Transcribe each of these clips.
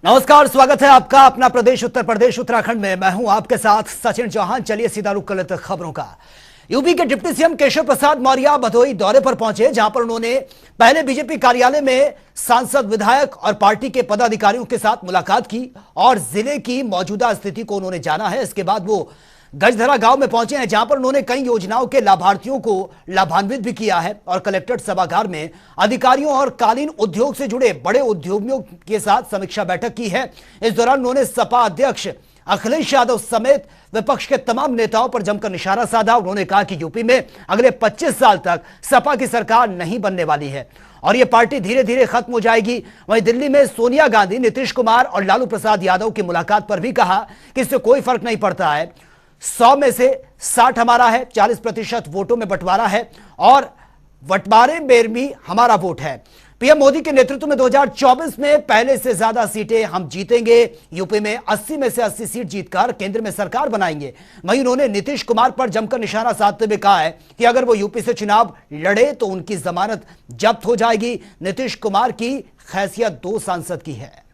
नमस्कार, स्वागत है आपका अपना प्रदेश उत्तर प्रदेश उत्तराखंड में। मैं हूं आपके साथ सचिन चौहान। चलिए सीधा रुख कर लेते हैं खबरों का। यूपी के डिप्टी सीएम केशव प्रसाद मौर्य भदोही दौरे पर पहुंचे, जहां पर उन्होंने पहले बीजेपी कार्यालय में सांसद, विधायक और पार्टी के पदाधिकारियों के साथ मुलाकात की और जिले की मौजूदा स्थिति को उन्होंने जाना है। इसके बाद वो गजधरा गांव में पहुंचे हैं, जहां पर उन्होंने कई योजनाओं के लाभार्थियों को लाभान्वित भी किया है और कलेक्ट्रेट सभागार में अधिकारियों और कालीन उद्योग से जुड़े बड़े उद्योगियों के साथ समीक्षा बैठक की है। इस दौरान उन्होंने सपा अध्यक्ष अखिलेश यादव समेत विपक्ष के तमाम नेताओं पर जमकर निशाना साधा। उन्होंने कहा कि यूपी में अगले 25 साल तक सपा की सरकार नहीं बनने वाली है और यह पार्टी धीरे धीरे खत्म हो जाएगी। वहीं दिल्ली में सोनिया गांधी, नीतीश कुमार और लालू प्रसाद यादव की मुलाकात पर भी कहा कि इससे कोई फर्क नहीं पड़ता है, 100 में से 60 हमारा है, 40% वोटों में बंटवारा है और बंटवारे में भी हमारा वोट है। पीएम मोदी के नेतृत्व में 2024 में पहले से ज्यादा सीटें हम जीतेंगे। यूपी में 80 में से 80 सीट जीतकर केंद्र में सरकार बनाएंगे। वहीं उन्होंने नीतीश कुमार पर जमकर निशाना साधते हुए कहा है कि अगर वो यूपी से चुनाव लड़े तो उनकी जमानत जब्त हो जाएगी। नीतीश कुमार की हैसियत 2 सांसद की है।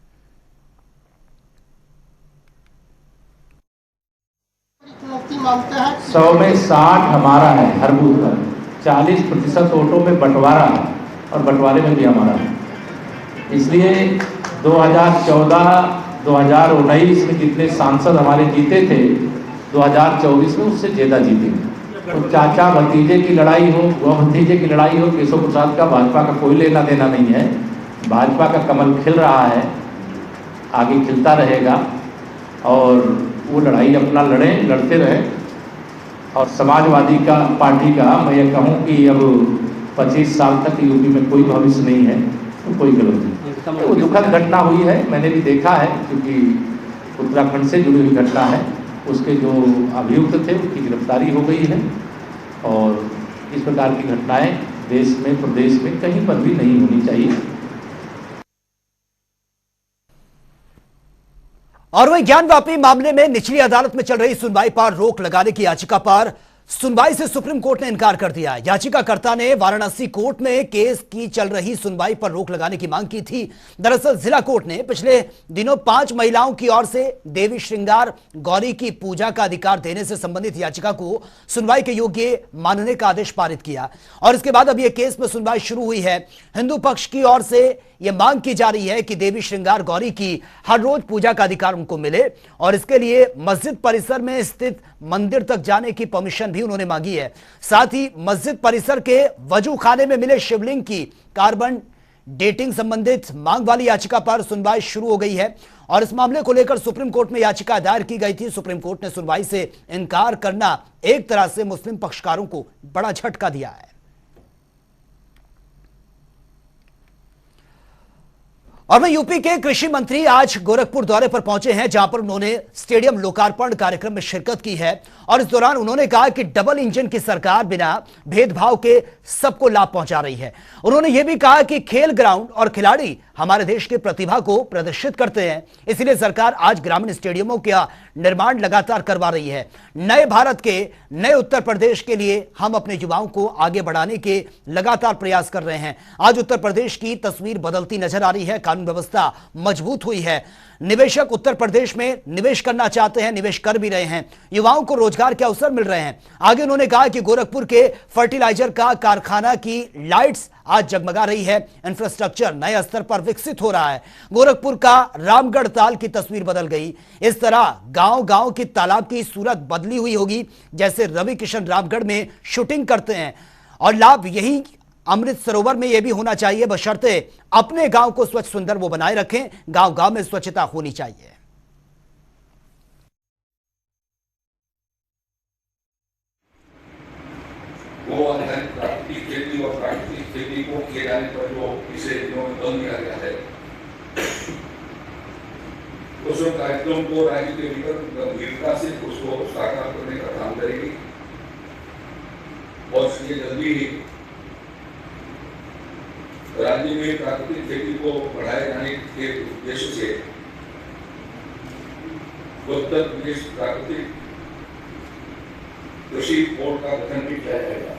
मांगते हैं 100 में 60 हमारा है हर बूथ पर, 40% वोटों में बंटवारा है और बंटवारे में भी हमारा है। इसलिए 2014-2019 में जितने सांसद हमारे जीते थे, 2024 में उससे ज्यादा जीतेंगे। तो चाचा भतीजे की लड़ाई हो, वह भतीजे की लड़ाई हो, केशव प्रसाद का भाजपा का कोई लेना देना नहीं है। भाजपा का कमल खिल रहा है, आगे खिलता रहेगा और वो लड़ाई अपना लड़ते रहे। और समाजवादी का पार्टी का मैं ये कहूँ कि अब 25 साल तक यूपी में कोई भविष्य नहीं है, तो कोई गलत नहीं। वो दुखद घटना हुई है, मैंने भी देखा है, क्योंकि उत्तराखंड से जुड़ी हुई घटना है। उसके जो अभियुक्त थे उनकी गिरफ्तारी हो गई है और इस प्रकार की घटनाएं देश में, प्रदेश में कहीं पर भी नहीं होनी चाहिए। और वही ज्ञानवापी मामले में निचली अदालत में चल रही सुनवाई पर रोक लगाने की याचिका पर सुनवाई से सुप्रीम कोर्ट ने इनकार कर दिया। याचिकाकर्ता ने वाराणसी कोर्ट में केस की चल रही सुनवाई पर रोक लगाने की मांग की थी। दरअसल जिला कोर्ट ने पिछले दिनों 5 महिलाओं की ओर से देवी श्रृंगार गौरी की पूजा का अधिकार देने से संबंधित याचिका को सुनवाई के योग्य मानने का आदेश पारित किया और इसके बाद अब यह केस में सुनवाई शुरू हुई है। हिंदू पक्ष की ओर से यह मांग की जा रही है कि देवी श्रृंगार गौरी की हर रोज पूजा का अधिकार उनको मिले और इसके लिए मस्जिद परिसर में स्थित मंदिर तक जाने की परमिशन भी उन्होंने मांगी है। साथ ही मस्जिद परिसर के वजू खाने में मिले शिवलिंग की कार्बन डेटिंग संबंधित मांग वाली याचिका पर सुनवाई शुरू हो गई है और इस मामले को लेकर सुप्रीम कोर्ट में याचिका दायर की गई थी। सुप्रीम कोर्ट ने सुनवाई से इनकार करना एक तरह से मुस्लिम पक्षकारों को बड़ा झटका दिया है। और वहीं यूपी के कृषि मंत्री आज गोरखपुर दौरे पर पहुंचे हैं, जहां पर उन्होंने स्टेडियम लोकार्पण कार्यक्रम में शिरकत की है और इस दौरान उन्होंने कहा कि डबल इंजन की सरकार बिना भेदभाव के सबको लाभ पहुंचा रही है। उन्होंने यह भी कहा कि खेल ग्राउंड और खिलाड़ी हमारे देश की प्रतिभा को प्रदर्शित करते हैं, इसलिए सरकार आज ग्रामीण स्टेडियमों का निर्माण लगातार करवा रही है। नए भारत के, नए उत्तर प्रदेश के लिए हम अपने युवाओं को आगे बढ़ाने के लगातार प्रयास कर रहे हैं। आज उत्तर प्रदेश की तस्वीर बदलती नजर आ रही है, कानून व्यवस्था मजबूत हुई है, निवेशक उत्तर प्रदेश में निवेश करना चाहते हैं, निवेश कर भी रहे हैं, युवाओं को रोजगार के अवसर मिल रहे हैं। आगे उन्होंने कहा कि गोरखपुर के फर्टिलाइजर का कारखाना की लाइट्स आज जगमगा रही है, इंफ्रास्ट्रक्चर नए स्तर पर विकसित हो रहा है। गोरखपुर का रामगढ़ ताल की तस्वीर बदल गई। इस तरह गांव गांव की तालाब की सूरत बदली हुई होगी, जैसे रवि किशन रामगढ़ में शूटिंग करते हैं और लाभ यही अमृत सरोवर में यह भी होना चाहिए, बशर्ते अपने गांव को स्वच्छ सुंदर वो बनाए रखें। गांव गांव में स्वच्छता होनी चाहिए। वो प्राकृतिक खेती और प्राकृतिक खेती को किए जाने पर जो इसे बंद किया गया है, उस कार्यक्रम को राज्य के भीतर गंभीरता से उसको साकार करने का काम करेगी और इसलिए जल्दी ही राज्य में प्राकृतिक खेती को बढ़ाए जाने के उद्देश्य से उत्तर प्रदेश प्राकृतिक कृषि बोर्ड का गठन भी किया जाएगा।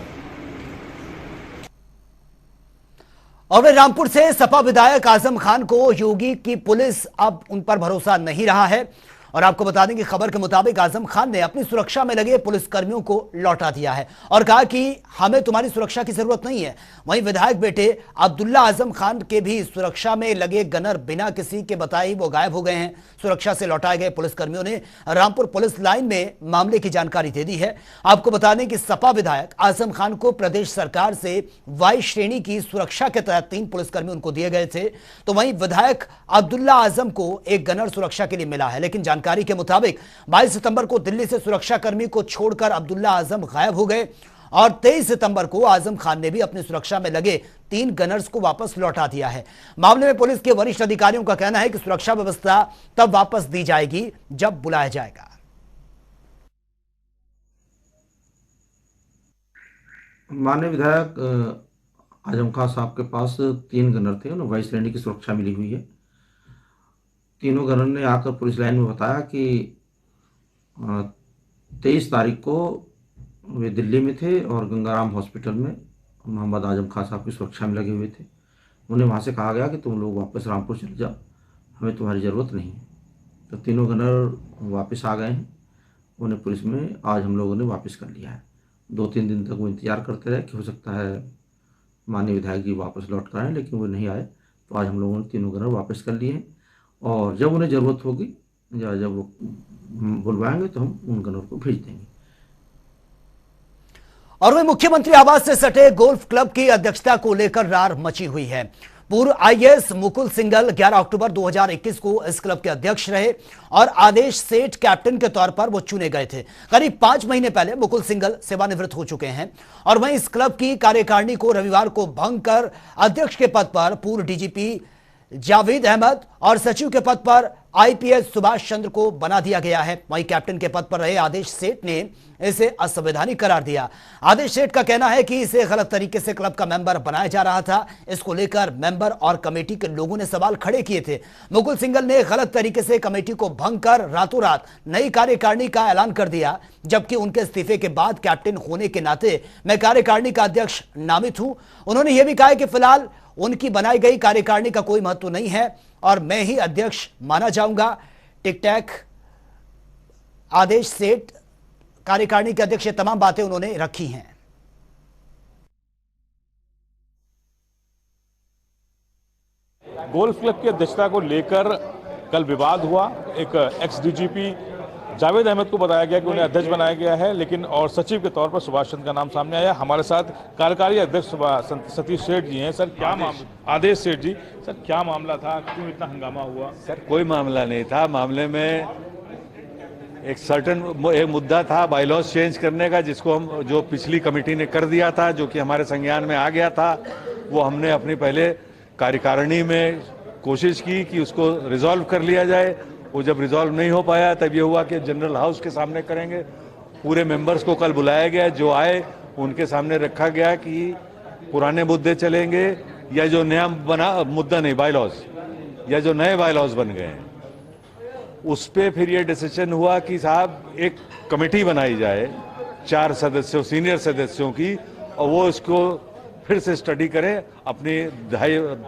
और वे रामपुर से सपा विधायक आजम खान को योगी की पुलिस अब उन पर भरोसा नहीं रहा है। और आपको बता दें कि खबर के मुताबिक आजम खान ने अपनी सुरक्षा में लगे पुलिसकर्मियों को लौटा दिया है और कहा कि हमें तुम्हारी सुरक्षा की जरूरत नहीं है। वहीं विधायक बेटे अब्दुल्ला आजम खान के भी सुरक्षा में लगे गनर बिना किसी के बताए ही वो गायब हो गए हैं। सुरक्षा से लौटाए गए पुलिसकर्मियों ने रामपुर पुलिस लाइन में मामले की जानकारी दे दी है। आपको बता दें कि सपा विधायक आजम खान को प्रदेश सरकार से वाई श्रेणी की सुरक्षा के तहत 3 पुलिसकर्मी उनको दिए गए थे, तो वहीं विधायक अब्दुल्ला आजम को एक गनर सुरक्षा के लिए मिला है। लेकिन जानकारी के मुताबिक 22 सितंबर को दिल्ली से सुरक्षाकर्मी को छोड़कर अब्दुल्ला आजम गायब हो गए और 23 सितंबर को आजम खान ने भी अपनी सुरक्षा में लगे 3 गनर्स को वापस लौटा दिया है। मामले में पुलिस के वरिष्ठ अधिकारियों का कहना है कि सुरक्षा व्यवस्था तब वापस दी जाएगी जब बुलाया जाएगा। माननीय विधायक आजम खान साहब के पास 3 गनर थे, उन्हें वाई श्रेणी की सुरक्षा मिली हुई है। तीनों गनर ने आकर पुलिस लाइन में बताया कि 23 तारीख को वे दिल्ली में थे और गंगाराम हॉस्पिटल में मोहम्मद आजम खान साहब की सुरक्षा में लगे हुए थे। उन्हें वहाँ से कहा गया कि तुम लोग वापस रामपुर चले जाओ, हमें तुम्हारी ज़रूरत नहीं है। तो तीनों गनर वापस आ गए हैं। उन्हें पुलिस में आज हम लोगों ने वापस कर लिया है। 2-3 दिन तक वो इंतजार करते रहे कि हो सकता है माननीय विधायक जी वापस लौट कर आए, लेकिन वो नहीं आए। तो आज हम लोगों ने तीनों गनर वापस कर लिए हैं और जब उन्हें ज़रूरत होगी या जब वो बुलवाएंगे तो हम उन गनर को भेज देंगे। और वही मुख्यमंत्री आवास से सटे गोल्फ क्लब की अध्यक्षता को लेकर रार मची हुई है। पूर्व आईएएस मुकुल सिंघल 11 अक्टूबर 2021 को इस क्लब के अध्यक्ष रहे और आदेश सेठ कैप्टन के तौर पर वो चुने गए थे। करीब 5 महीने पहले मुकुल सिंघल सेवानिवृत्त हो चुके हैं और वहीं इस क्लब की कार्यकारिणी को रविवार को भंग कर अध्यक्ष के पद पर पूर्व डीजीपी जावेद अहमद और सचिव के पद पर आईपीएस सुभाष चंद्र को बना दिया गया है। वहीं कैप्टन के पद पर रहे आदेश सेठ ने इसे असंवैधानिक करार दिया। आदेश सेठ का कहना है कि इसे गलत तरीके से क्लब का मेंबर बनाया जा रहा था। इसको लेकर मेंबर और कमेटी के लोगों ने सवाल खड़े किए थे। मुकुल सिंघल ने गलत तरीके से कमेटी को भंग कर रातों रात नई कार्यकारिणी का ऐलान कर दिया, जबकि उनके इस्तीफे के बाद कैप्टन होने के नाते मैं कार्यकारिणी का अध्यक्ष नामित हूं। उन्होंने यह भी कहा कि फिलहाल उनकी बनाई गई कार्यकारिणी का कोई महत्व नहीं है और मैं ही अध्यक्ष माना जाऊंगा। टिक टैक आदेश सेठ कार्यकारिणी के अध्यक्ष, तमाम बातें उन्होंने रखी हैं। गोल्फ क्लब की अध्यक्षता को लेकर कल विवाद हुआ। एक एक्स डीजीपी जावेद अहमद को बताया गया कि उन्हें अध्यक्ष बनाया गया है, लेकिन और सचिव के तौर पर सुभाष चंद्र का नाम सामने आया। हमारे साथ कार्यकारी अध्यक्ष सतीश सेठ जी हैं। सर क्या मामला? आदेश सेठ जी, सर क्या मामला था, क्यों इतना हंगामा हुआ? सर कोई मामला नहीं था। मामले में एक मुद्दा था बायलॉज चेंज करने का, जिसको हम जो पिछली कमेटी ने कर दिया था, जो कि हमारे संज्ञान में आ गया था। वो हमने अपनी पहले कार्यकारिणी में कोशिश की कि उसको रिजॉल्व कर लिया जाए। वो जब रिजॉल्व नहीं हो पाया तब ये हुआ कि जनरल हाउस के सामने करेंगे। पूरे मेंबर्स को कल बुलाया गया, जो आए उनके सामने रखा गया कि पुराने मुद्दे चलेंगे या जो नया बना मुद्दा नहीं बायलॉज, या जो नए बायलॉज बन गए हैं उस पे फिर ये डिसीजन हुआ कि साहब एक कमेटी बनाई जाए 4 सदस्यों सीनियर सदस्यों की, और वो इसको फिर से स्टडी करें, अपनी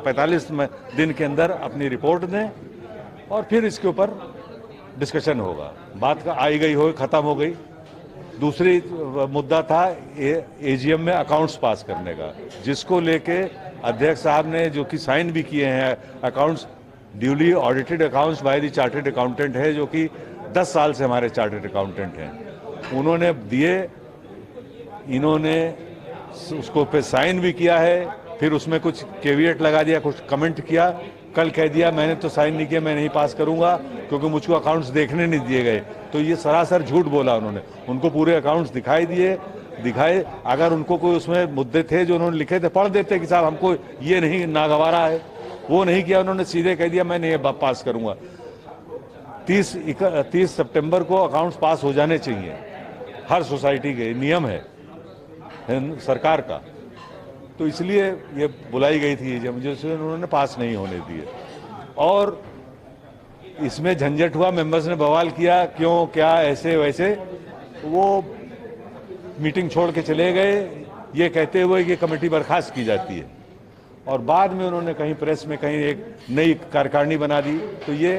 45 दिन के अंदर अपनी रिपोर्ट दें और फिर इसके ऊपर डिस्कशन होगा। बात का आई गई हो खत्म हो गई। दूसरी मुद्दा था एजीएम में अकाउंट्स पास करने का, जिसको लेके अध्यक्ष साहब ने जो कि साइन भी किए हैं। Accounts duly audited accounts by the chartered accountant है, जो कि 10 साल से हमारे चार्टर्ड अकाउंटेंट हैं। उन्होंने दिए, इन्होंने उसको पे साइन भी किया है। फिर उसमें कुछ केविएट लगा दिया, कुछ कमेंट किया। कल कह दिया मैंने तो साइन नहीं किया, मैं नहीं पास करूंगा क्योंकि मुझको अकाउंट्स देखने नहीं दिए गए। तो ये सरासर झूठ बोला उन्होंने। उनको पूरे अकाउंट्स दिखाए। अगर उनको कोई उसमें मुद्दे थे जो उन्होंने लिखे थे, पढ़ देते कि साहब हमको ये नहीं नागवारा है। वो नहीं किया, उन्होंने सीधे कह दिया मैं नहीं पास करूंगा। 30 सितंबर को अकाउंट्स पास हो जाने चाहिए, हर सोसाइटी के नियम है सरकार का। तो इसलिए ये बुलाई गई थी, जब मुझे उन्होंने पास नहीं होने दिए और इसमें झंझट हुआ। मेंबर्स ने बवाल किया, क्यों क्या ऐसे वैसे। वो मीटिंग छोड़ के चले गए ये कहते हुए कि कमेटी बर्खास्त की जाती है। और बाद में उन्होंने कहीं प्रेस में कहीं एक नई कार्यकारिणी बना दी, तो ये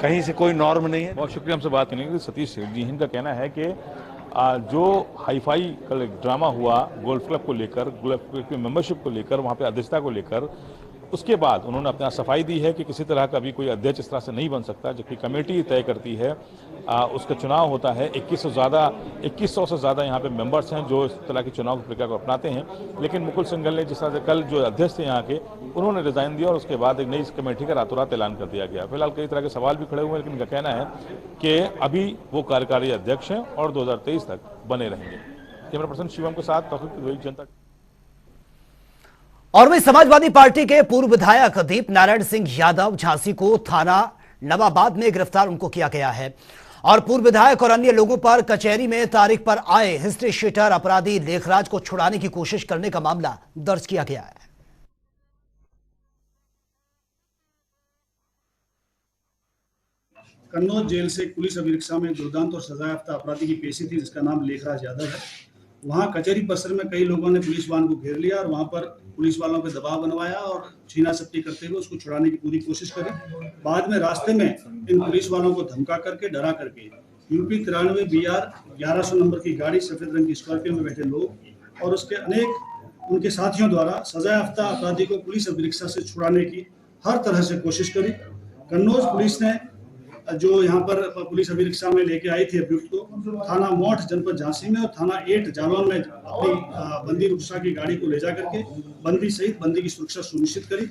कहीं से कोई नॉर्म नहीं है। बहुत शुक्रिया हमसे बात करने के लिए। सतीश जी, इनका कहना है कि जो हाईफाई कल एक ड्रामा हुआ गोल्फ क्लब को लेकर, गोल्फ क्लब की मेंबरशिप को लेकर, वहाँ पे अध्यक्षता को लेकर, उसके बाद उन्होंने अपना सफाई दी है कि किसी तरह का भी कोई अध्यक्ष इस तरह से नहीं बन सकता, जबकि कमेटी तय करती है, उसका चुनाव होता है। 2100 से ज़्यादा यहाँ पे मेंबर्स हैं जो इस तरह की चुनाव की प्रक्रिया को अपनाते हैं। लेकिन मुकुल सिंघल ने जिस तरह से कल जो अध्यक्ष थे यहाँ के, उन्होंने रिजाइन दिया और उसके बाद एक नई कमेटी का रातों रात ऐलान कर दिया गया। फिलहाल कई तरह के सवाल भी खड़े हुए हैं, लेकिन इनका कहना है कि अभी वो कार्यकारी अध्यक्ष हैं और 2023 तक बने रहेंगे। कैमरा पर्सन शिवम के साथ तौफीक जनता। और वहीं समाजवादी पार्टी के पूर्व विधायक दीप नारायण सिंह यादव झांसी को थाना नवाबाद में गिरफ्तार उनको किया गया है और पूर्व विधायक और अन्य लोगों पर कचहरी में तारीख पर आए हिस्ट्री शीटर अपराधी लेखराज को छुड़ाने की कोशिश करने का मामला दर्ज किया गया है। कन्नौज जेल से पुलिस अभिरक्षा में दुर्दांत और सजायाफ्ता अपराधी की पेशी थी जिसका नाम लेखराज यादव है। वहां कचहरी परिसर में कई लोगों ने पुलिस वाहन को घेर लिया और वहां पर पुलिस वालों पे दबाव बनवाया और छीना झपटी करते हुए उसको छुड़ाने की पूरी कोशिश करी। बाद में रास्ते में इन पुलिस वालों को धमका करके, डरा करके यूपी 93 BR 1100 नंबर की गाड़ी, सफेद रंग की स्कॉर्पियो में बैठे लोग और उसके अनेक उनके साथियों द्वारा सजायाफ्ता अपराधी को पुलिस अभिरक्षा से छुड़ाने की हर तरह से कोशिश करी। कन्नौज पुलिस ने जो यहाँ पर पुलिस अभिरक्षा में लेके आई थी अभियुक्त को, थाना मोठ जनपद झांसी में और थाना 8 जालौन में अपनी बंदी रुखसा की गाड़ी को ले जा करके बंदी सहित बंदी की सुरक्षा सुनिश्चित करी।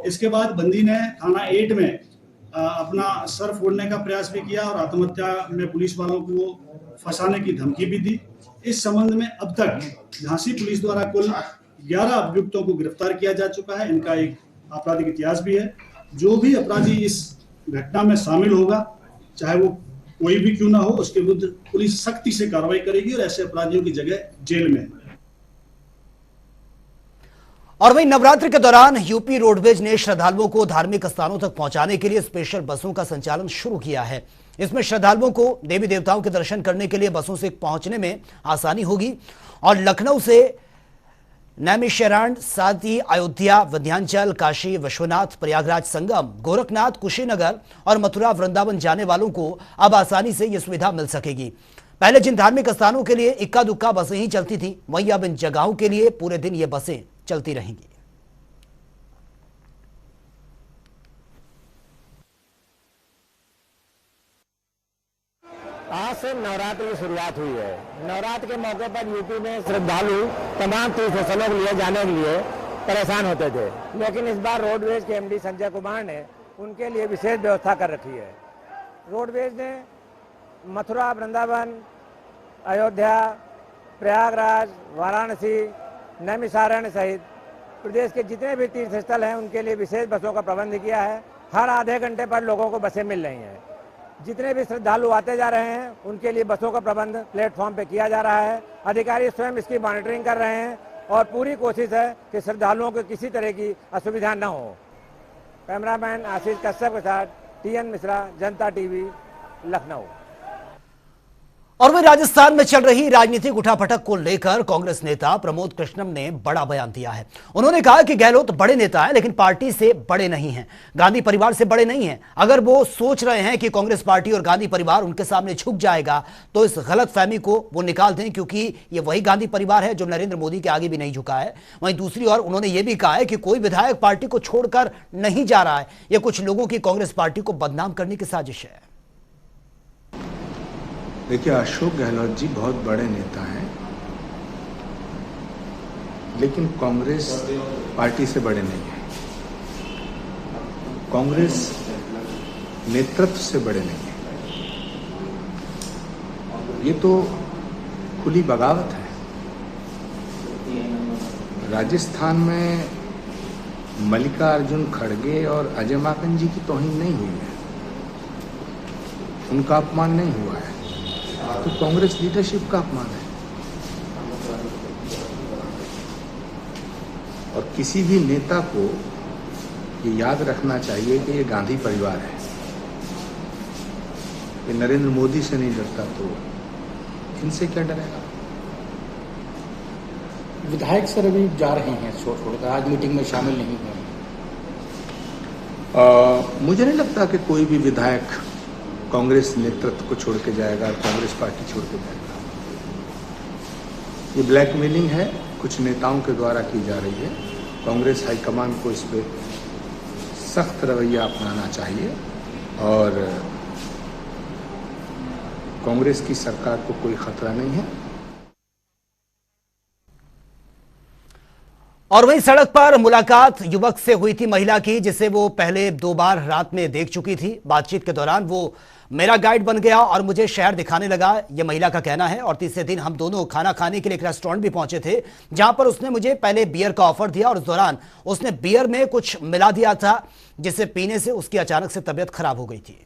इसके बाद बंदी ने थाना 8 में अपना सर फोड़ने का प्रयास भी किया और आत्महत्या में पुलिस वालों को फंसाने की धमकी भी दी। इस संबंध में अब तक झांसी पुलिस द्वारा कुल 11 अभियुक्तों को गिरफ्तार किया जा चुका है। इनका एक आपराधिक इतिहास भी है। जो भी अपराधी इस घटना में शामिल होगा, चाहे वो कोई भी क्यों ना हो, उसके विरुद्ध पुलिस सख्ती से कार्रवाई करेगी और ऐसे अपराधियों की जगह जेल में। और वहीं नवरात्र के दौरान यूपी रोडवेज ने श्रद्धालुओं को धार्मिक स्थानों तक पहुंचाने के लिए स्पेशल बसों का संचालन शुरू किया है। इसमें श्रद्धालुओं को देवी देवताओं के दर्शन करने के लिए बसों से पहुंचने में आसानी होगी और लखनऊ से नैमिषारण्य, साथ ही अयोध्या, विंध्याचल, काशी विश्वनाथ, प्रयागराज संगम, गोरखनाथ, कुशीनगर और मथुरा वृंदावन जाने वालों को अब आसानी से यह सुविधा मिल सकेगी। पहले जिन धार्मिक स्थानों के लिए इक्का दुक्का बसें ही चलती थी, वहीं अब इन जगहों के लिए पूरे दिन ये बसें चलती रहेंगी। आज से नवरात्र की शुरुआत हुई है। नवरात्र के मौके पर यूपी में श्रद्धालु तमाम तीर्थ स्थलों के लिए जाने के लिए परेशान होते थे, लेकिन इस बार रोडवेज के MD संजय कुमार ने उनके लिए विशेष व्यवस्था कर रखी है। रोडवेज ने मथुरा, वृंदावन, अयोध्या, प्रयागराज, वाराणसी, नैमिषारण्य सहित प्रदेश के जितने भी तीर्थ स्थल हैं उनके लिए विशेष बसों का प्रबंध किया है। हर आधे घंटे पर लोगों को बसें मिल रही हैं। जितने भी श्रद्धालु आते जा रहे हैं उनके लिए बसों का प्रबंध प्लेटफॉर्म पे किया जा रहा है। अधिकारी स्वयं इसकी मॉनिटरिंग कर रहे हैं और पूरी कोशिश है कि श्रद्धालुओं को किसी तरह की असुविधा न हो। कैमरामैन आशीष कश्यप के साथ TN मिश्रा, जनता TV, लखनऊ। और वहीं राजस्थान में चल रही राजनीतिक उठापटक को लेकर कांग्रेस नेता प्रमोद कृष्णम ने बड़ा बयान दिया है। उन्होंने कहा कि गहलोत बड़े नेता हैं, लेकिन पार्टी से बड़े नहीं हैं, गांधी परिवार से बड़े नहीं हैं। अगर वो सोच रहे हैं कि कांग्रेस पार्टी और गांधी परिवार उनके सामने झुक जाएगा, तो इस गलतफहमी को वो निकाल दें, क्योंकि ये वही गांधी परिवार है जो नरेंद्र मोदी के आगे भी नहीं झुका है। वहीं दूसरी ओर उन्होंने ये भी कहा है कि कोई विधायक पार्टी को छोड़कर नहीं जा रहा है। यह कुछ लोगों की कांग्रेस पार्टी को बदनाम करने की साजिश है। देखिए, अशोक गहलोत जी बहुत बड़े नेता हैं, लेकिन कांग्रेस पार्टी से बड़े नहीं हैं। कांग्रेस नेतृत्व से बड़े नहीं हैं। ये तो खुली बगावत है। राजस्थान में मल्लिकार्जुन खड़गे और अजय माकन जी की तौहीन नहीं हुई है, उनका अपमान नहीं हुआ है, तो कांग्रेस लीडरशिप का अपमान है। और किसी भी नेता को ये याद रखना चाहिए कि ये गांधी परिवार है। ये नरेंद्र मोदी से नहीं डरता तो इनसे क्या डरेगा। विधायक सर अभी जा रहे हैं छोड़कर, आज मीटिंग में शामिल नहीं हुए। मुझे नहीं लगता कि कोई भी विधायक कांग्रेस नेतृत्व को छोड़ के जाएगा, कांग्रेस पार्टी छोड़ के जाएगा। ये ब्लैकमेलिंग है, कुछ नेताओं के द्वारा की जा रही है। कांग्रेस हाईकमान को इस पर सख्त रवैया अपनाना चाहिए और कांग्रेस की सरकार को कोई खतरा नहीं है। और वहीं सड़क पर मुलाकात युवक से हुई थी महिला की, जिसे वो पहले 2 बार रात में देख चुकी थी। बातचीत के दौरान वो मेरा गाइड बन गया और मुझे शहर दिखाने लगा, ये महिला का कहना है। और तीसरे दिन हम दोनों खाना खाने के लिए एक रेस्टोरेंट भी पहुंचे थे, जहां पर उसने मुझे पहले बियर का ऑफर दिया और उस दौरान उसने बियर में कुछ मिला दिया था, जिसे पीने से उसकी अचानक से तबीयत खराब हो गई थी।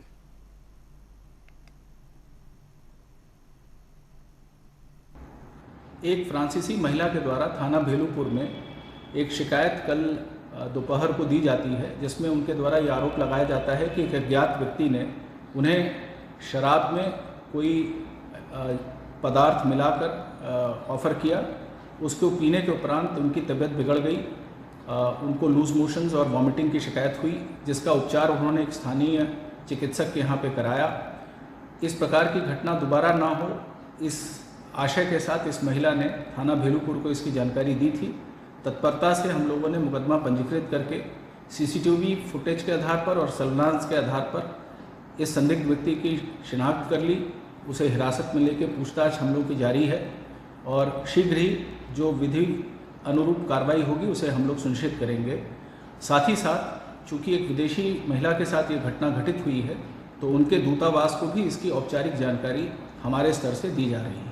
एक फ्रांसीसी महिला के द्वारा थाना भेलूपुर में एक शिकायत कल दोपहर को दी जाती है, जिसमें उनके द्वारा ये आरोप लगाया जाता है कि एक अज्ञात व्यक्ति ने उन्हें शराब में कोई पदार्थ मिलाकर ऑफ़र किया। उसको पीने के उपरांत उनकी तबीयत बिगड़ गई, उनको लूज मोशंस और वॉमिटिंग की शिकायत हुई, जिसका उपचार उन्होंने एक स्थानीय चिकित्सक के यहाँ पे कराया। इस प्रकार की घटना दोबारा ना हो, इस आशय के साथ इस महिला ने थाना भेलूपुर को इसकी जानकारी दी थी। तत्परता से हम लोगों ने मुकदमा पंजीकृत करके सीसीटीवी फुटेज के आधार पर और सर्विलांस के आधार पर इस संदिग्ध व्यक्ति की शिनाख्त कर ली। उसे हिरासत में लेकर पूछताछ हम लोग की जारी है और शीघ्र ही जो विधि अनुरूप कार्रवाई होगी उसे हम लोग सुनिश्चित करेंगे। साथ ही साथ चूँकि एक विदेशी महिला के साथ ये घटना घटित हुई है, तो उनके दूतावास को भी इसकी औपचारिक जानकारी हमारे स्तर से दी जा रही है।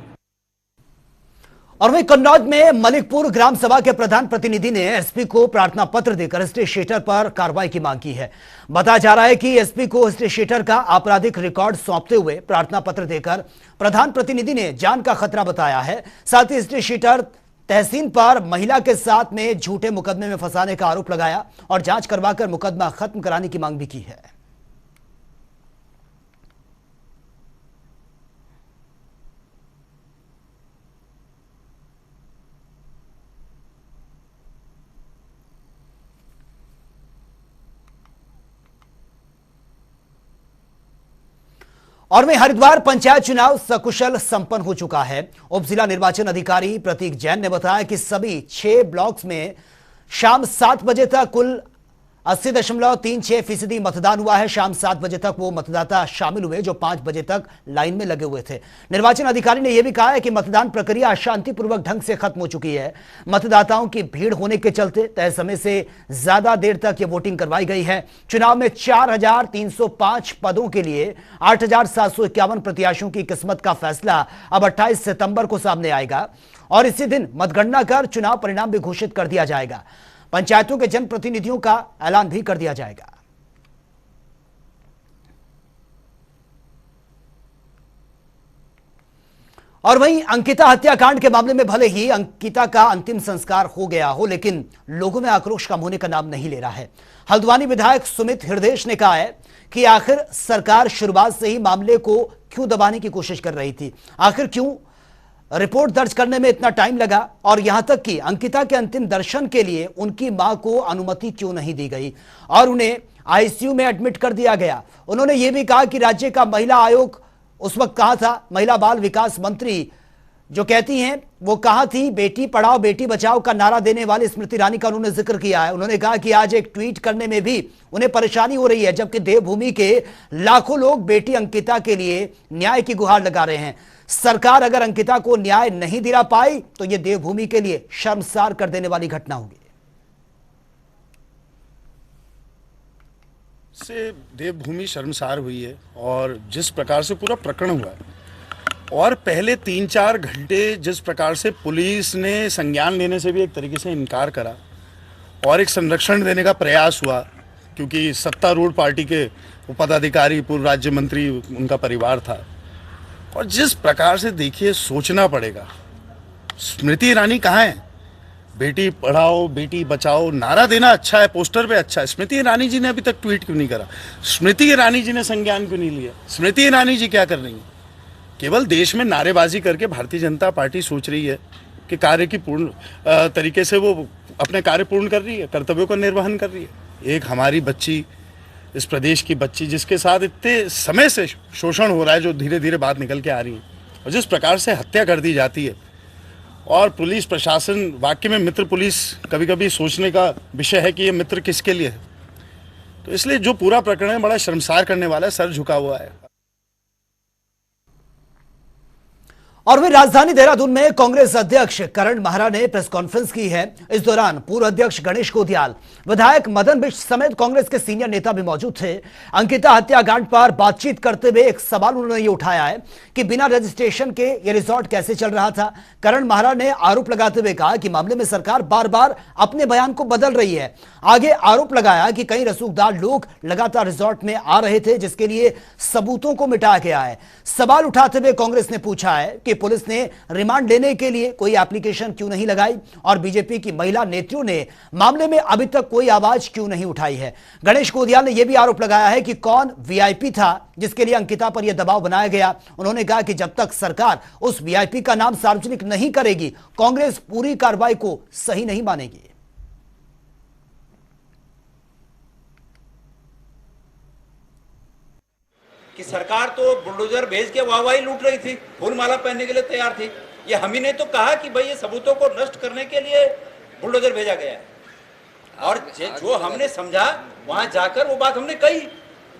और वहीं कन्नौज में मलिकपुर ग्राम सभा के प्रधान प्रतिनिधि ने एसपी को प्रार्थना पत्र देकर स्टेट शेटर पर कार्रवाई की मांग की है। बताया जा रहा है कि एसपी को स्टेट शेटर का आपराधिक रिकॉर्ड सौंपते हुए प्रार्थना पत्र देकर प्रधान प्रतिनिधि ने जान का खतरा बताया है। साथ ही स्टेट शेटर तहसीन पर महिला के साथ में झूठे मुकदमे में फंसाने का आरोप लगाया और जांच करवाकर मुकदमा खत्म कराने की मांग भी की है। और में हरिद्वार पंचायत चुनाव सकुशल संपन्न हो चुका है। उप जिला निर्वाचन अधिकारी प्रतीक जैन ने बताया कि सभी 6 ब्लॉक्स में शाम 7 बजे तक कुल 80.36% मतदान हुआ है। शाम 7 बजे तक वो मतदाता शामिल हुए जो 5 बजे तक लाइन में लगे हुए थे। निर्वाचन अधिकारी ने यह भी कहा है कि मतदान प्रक्रिया शांतिपूर्वक ढंग से खत्म हो चुकी है। मतदाताओं की भीड़ होने के चलते तय समय से ज्यादा देर तक ये वोटिंग करवाई गई है। चुनाव में 4,305 पदों के लिए 8,751 प्रत्याशियों की किस्मत का फैसला अब 28 सितंबर को सामने आएगा और इसी दिन मतगणना कर चुनाव परिणाम भी घोषित कर दिया जाएगा। पंचायतों के जनप्रतिनिधियों का ऐलान भी कर दिया जाएगा। और वहीं अंकिता हत्याकांड के मामले में भले ही अंकिता का अंतिम संस्कार हो गया हो, लेकिन लोगों में आक्रोश कम होने का नाम नहीं ले रहा है। हल्द्वानी विधायक सुमित हृदयेश ने कहा है कि आखिर सरकार शुरुआत से ही मामले को क्यों दबाने की कोशिश कर रही थी, आखिर क्यों रिपोर्ट दर्ज करने में इतना टाइम लगा और यहां तक कि अंकिता के अंतिम दर्शन के लिए उनकी मां को अनुमति क्यों नहीं दी गई और उन्हें आईसीयू में एडमिट कर दिया गया। उन्होंने यह भी कहा कि राज्य का महिला आयोग उस वक्त कहा था, महिला बाल विकास मंत्री जो कहती हैं वो कहा थी, बेटी पढ़ाओ बेटी बचाओ का नारा देने वाली स्मृति ईरानी का उन्होंने जिक्र किया है। उन्होंने कहा कि आज एक ट्वीट करने में भी उन्हें परेशानी हो रही है, जबकि देवभूमि के लाखों लोग बेटी अंकिता के लिए न्याय की गुहार लगा रहे हैं। सरकार अगर अंकिता को न्याय नहीं दिला पाई तो यह देवभूमि के लिए शर्मसार कर देने वाली घटना होगी। से देवभूमि शर्मसार हुई है और जिस प्रकार से पूरा प्रकरण हुआ है और पहले 3-4 घंटे जिस प्रकार से पुलिस ने संज्ञान लेने से भी एक तरीके से इनकार करा और एक संरक्षण देने का प्रयास हुआ, क्योंकि सत्तारूढ़ पार्टी के पदाधिकारी पूर्व राज्य मंत्री उनका परिवार था। और जिस प्रकार से देखिए सोचना पड़ेगा, स्मृति ईरानी कहाँ है? बेटी पढ़ाओ बेटी बचाओ नारा देना अच्छा है, पोस्टर पे अच्छा है। स्मृति ईरानी जी ने अभी तक ट्वीट क्यों नहीं करा? स्मृति ईरानी जी ने संज्ञान क्यों नहीं लिया? स्मृति ईरानी जी क्या कर रही है? केवल देश में नारेबाजी करके भारतीय जनता पार्टी सोच रही है कि कार्य की पूर्ण तरीके से वो अपने कार्य पूर्ण कर रही है, कर्तव्यों का निर्वहन कर रही है। एक हमारी बच्ची, इस प्रदेश की बच्ची जिसके साथ इतने समय से शोषण हो रहा है, जो धीरे धीरे बात निकल के आ रही है, और जिस प्रकार से हत्या कर दी जाती है, और पुलिस प्रशासन वाकई में मित्र पुलिस कभी कभी सोचने का विषय है कि ये मित्र किसके लिए है। तो इसलिए जो पूरा प्रकरण है बड़ा शर्मसार करने वाला है, सर झुका हुआ है। और वहीं राजधानी देहरादून में कांग्रेस अध्यक्ष करण माहरा ने प्रेस कॉन्फ्रेंस की है। इस दौरान पूर्व अध्यक्ष गणेश कोदियाल, विधायक मदन बिष्ट समेत कांग्रेस के सीनियर नेता भी मौजूद थे। अंकिता हत्याकांड पर बातचीत करते हुए एक सवाल उन्होंने ये उठाया है कि बिना रजिस्ट्रेशन के ये रिजॉर्ट कैसे चल रहा था। करण माहरा ने आरोप लगाते हुए कहा कि मामले में सरकार बार बार अपने बयान को बदल रही है। आगे आरोप लगाया कि कई रसूखदार लोग लगातार रिजॉर्ट में आ रहे थे, जिसके लिए सबूतों को मिटाया गया है। सवाल उठाते हुए कांग्रेस ने पूछा है कि पुलिस ने रिमांड लेने के लिए कोई एप्लीकेशन क्यों नहीं लगाई, और बीजेपी की महिला नेत्रियों ने मामले में अभी तक कोई आवाज क्यों नहीं उठाई है। गणेश कोदियाल ने यह भी आरोप लगाया है कि कौन वीआईपी था जिसके लिए अंकिता पर यह दबाव बनाया गया। उन्होंने कहा कि जब तक सरकार उस वीआईपी का नाम सार्वजनिक नहीं करेगी, कांग्रेस पूरी कार्रवाई को सही नहीं मानेगी। कि सरकार तो बुलडोजर भेज के वाहवाही लूट रही थी, फूल माला पहनने के लिए तैयार थी। ये हम ही ने तो कहा कि भाई ये सबूतों को नष्ट करने के लिए बुलडोजर भेजा गया है, और जो हमने समझा वहां जाकर वो बात हमने कही,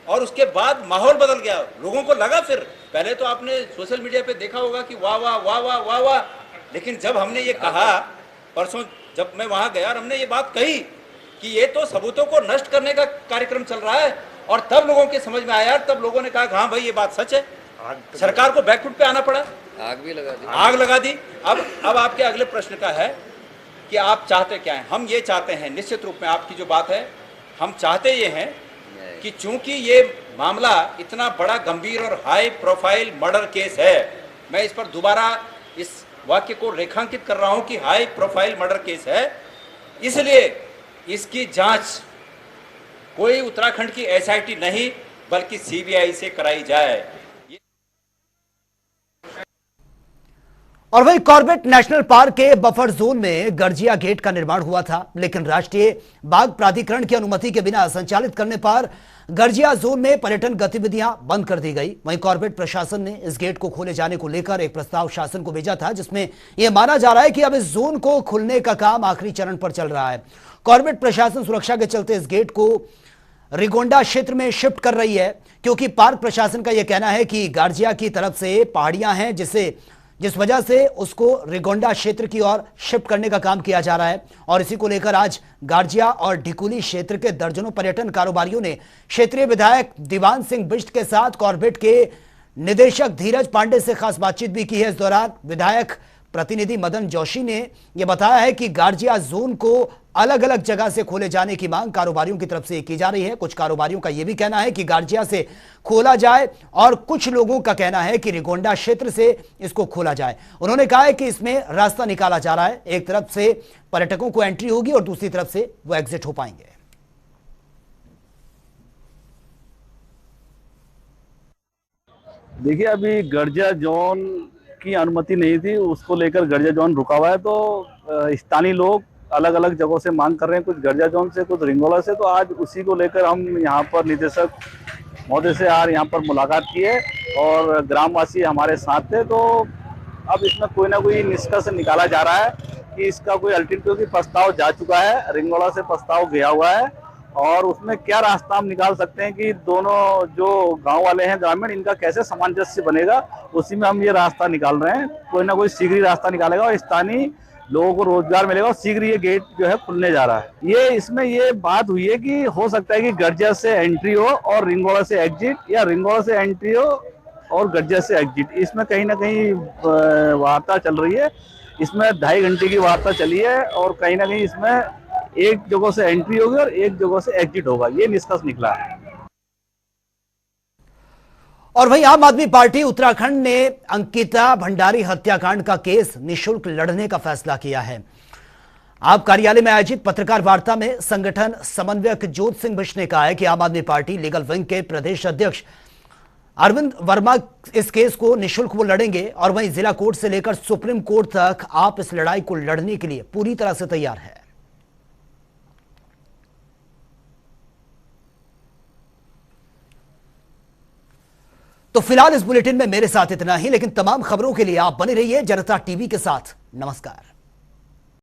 और उसके बाद माहौल बदल गया। लोगों को लगा, फिर पहले तो आपने सोशल मीडिया पे देखा होगा कि वाह वाह वाह वाह वाह वाह, लेकिन जब हमने ये कहा, परसों जब मैं वहां गया और हमने ये बात कही कि ये तो सबूतों को नष्ट करने का कार्यक्रम चल रहा है, और तब लोगों के समझ में आया, तब लोगों ने कहा हाँ भाई ये बात सच है। सरकार को बैकफुट पे आना पड़ा, आग लगा दी। अब आपके अगले प्रश्न का है कि आप चाहते क्या हैं। हम ये चाहते हैं, निश्चित रूप में आपकी जो बात है, हम चाहते ये हैं कि चूंकि ये मामला इतना बड़ा गंभीर और हाई प्रोफाइल मर्डर केस है, मैं इस पर दोबारा इस वाक्य को रेखांकित कर रहा हूं कि हाई प्रोफाइल मर्डर केस है, इसलिए इसकी जांच कोई उत्तराखंड की एसआईटी नहीं बल्कि सीबीआई से कराई जाए। और वहीं कॉर्बेट नेशनल पार्क के बफर जोन में गर्जिया गेट का निर्माण हुआ था, लेकिन राष्ट्रीय बाघ प्राधिकरण की अनुमति के बिना संचालित करने पर गर्जिया जोन में पर्यटन गतिविधियां बंद कर दी गई। वहीं कॉर्बेट प्रशासन ने इस गेट को खोले जाने को लेकर एक प्रस्ताव शासन को भेजा था, जिसमें यह माना जा रहा है कि अब इस जोन को खुलने का काम आखिरी चरण पर चल रहा है। कॉर्बेट प्रशासन सुरक्षा के चलते इस गेट को रिगोंडा क्षेत्र में शिफ्ट कर रही है, क्योंकि पार्क प्रशासन का यह कहना है कि गार्जिया की तरफ से पहाड़ियां हैं, जिस वजह से उसको रिगोंडा क्षेत्र की ओर शिफ्ट करने का काम किया जा रहा है। और इसी को लेकर आज गार्जिया और ढिकुली क्षेत्र के दर्जनों पर्यटन कारोबारियों ने क्षेत्रीय विधायक दीवान सिंह बिष्ट के साथ कॉर्बेट के निदेशक धीरज पांडे से खास बातचीत भी की है। इस दौरान विधायक प्रतिनिधि मदन जोशी ने यह बताया है कि गार्जिया जोन को अलग अलग जगह से खोले जाने की मांग कारोबारियों की तरफ से की जा रही है। कुछ कारोबारियों का यह भी कहना है कि गार्जिया से खोला जाए, और कुछ लोगों का कहना है कि रिगोंडा क्षेत्र से इसको खोला जाए। उन्होंने कहा है कि इसमें रास्ता निकाला जा रहा है, एक तरफ से पर्यटकों को एंट्री होगी और दूसरी तरफ से वो एग्जिट हो पाएंगे। देखिए, अभी गर्जिया जोन की अनुमति नहीं थी, उसको लेकर गर्जिया जोन रुका हुआ है। तो स्थानीय लोग अलग अलग जगहों से मांग कर रहे हैं, कुछ गर्जिया जोन से, कुछ रिंगोला से। तो आज उसी को लेकर हम यहाँ पर निदेशक महोदय से आज यहाँ पर मुलाकात की है, और ग्रामवासी हमारे साथ थे। तो अब इसमें कोई ना कोई निष्कर्ष निकाला जा रहा है कि इसका कोई अल्टरनेटिव प्रस्ताव जा चुका है, रिंगोला से प्रस्ताव गया हुआ है, और उसमें क्या रास्ता हम निकाल सकते हैं कि दोनों जो गांव वाले हैं ग्रामीण, इनका कैसे सामंजस्य बनेगा, उसी में हम ये रास्ता निकाल रहे हैं। कोई ना कोई शीघ्र ही रास्ता निकालेगा और स्थानीय लोगों को रोजगार मिलेगा, और शीघ्र ये गेट जो है खुलने जा रहा है। ये इसमें ये बात हुई है कि हो सकता है कि गर्जिया से एंट्री हो और रिंगोला से एग्जिट, या रिंगोला से एंट्री हो और गर्जिया से एग्जिट। इसमें कहीं ना कहीं वार्ता चल रही है। इसमें 2.5 घंटे की वार्ता चली है, और कहीं ना कहीं इसमें एक जगह से एंट्री होगी और एक जगह से एग्जिट होगा, ये निष्कर्ष निकला है। और वहीं आम आदमी पार्टी उत्तराखंड ने अंकिता भंडारी हत्याकांड का केस निःशुल्क लड़ने का फैसला किया है। आप कार्यालय में आयोजित पत्रकार वार्ता में संगठन समन्वयक जोत सिंह बिष्ट ने कहा है कि आम आदमी पार्टी लीगल विंग के प्रदेश अध्यक्ष अरविंद वर्मा इस केस को निःशुल्क वो लड़ेंगे और वहीं जिला कोर्ट से लेकर सुप्रीम कोर्ट तक आप इस लड़ाई को लड़ने के लिए पूरी तरह से तैयार है। तो फिलहाल इस बुलेटिन में मेरे साथ इतना ही, लेकिन तमाम खबरों के लिए आप बने रहिए जनता टीवी के साथ। नमस्कार।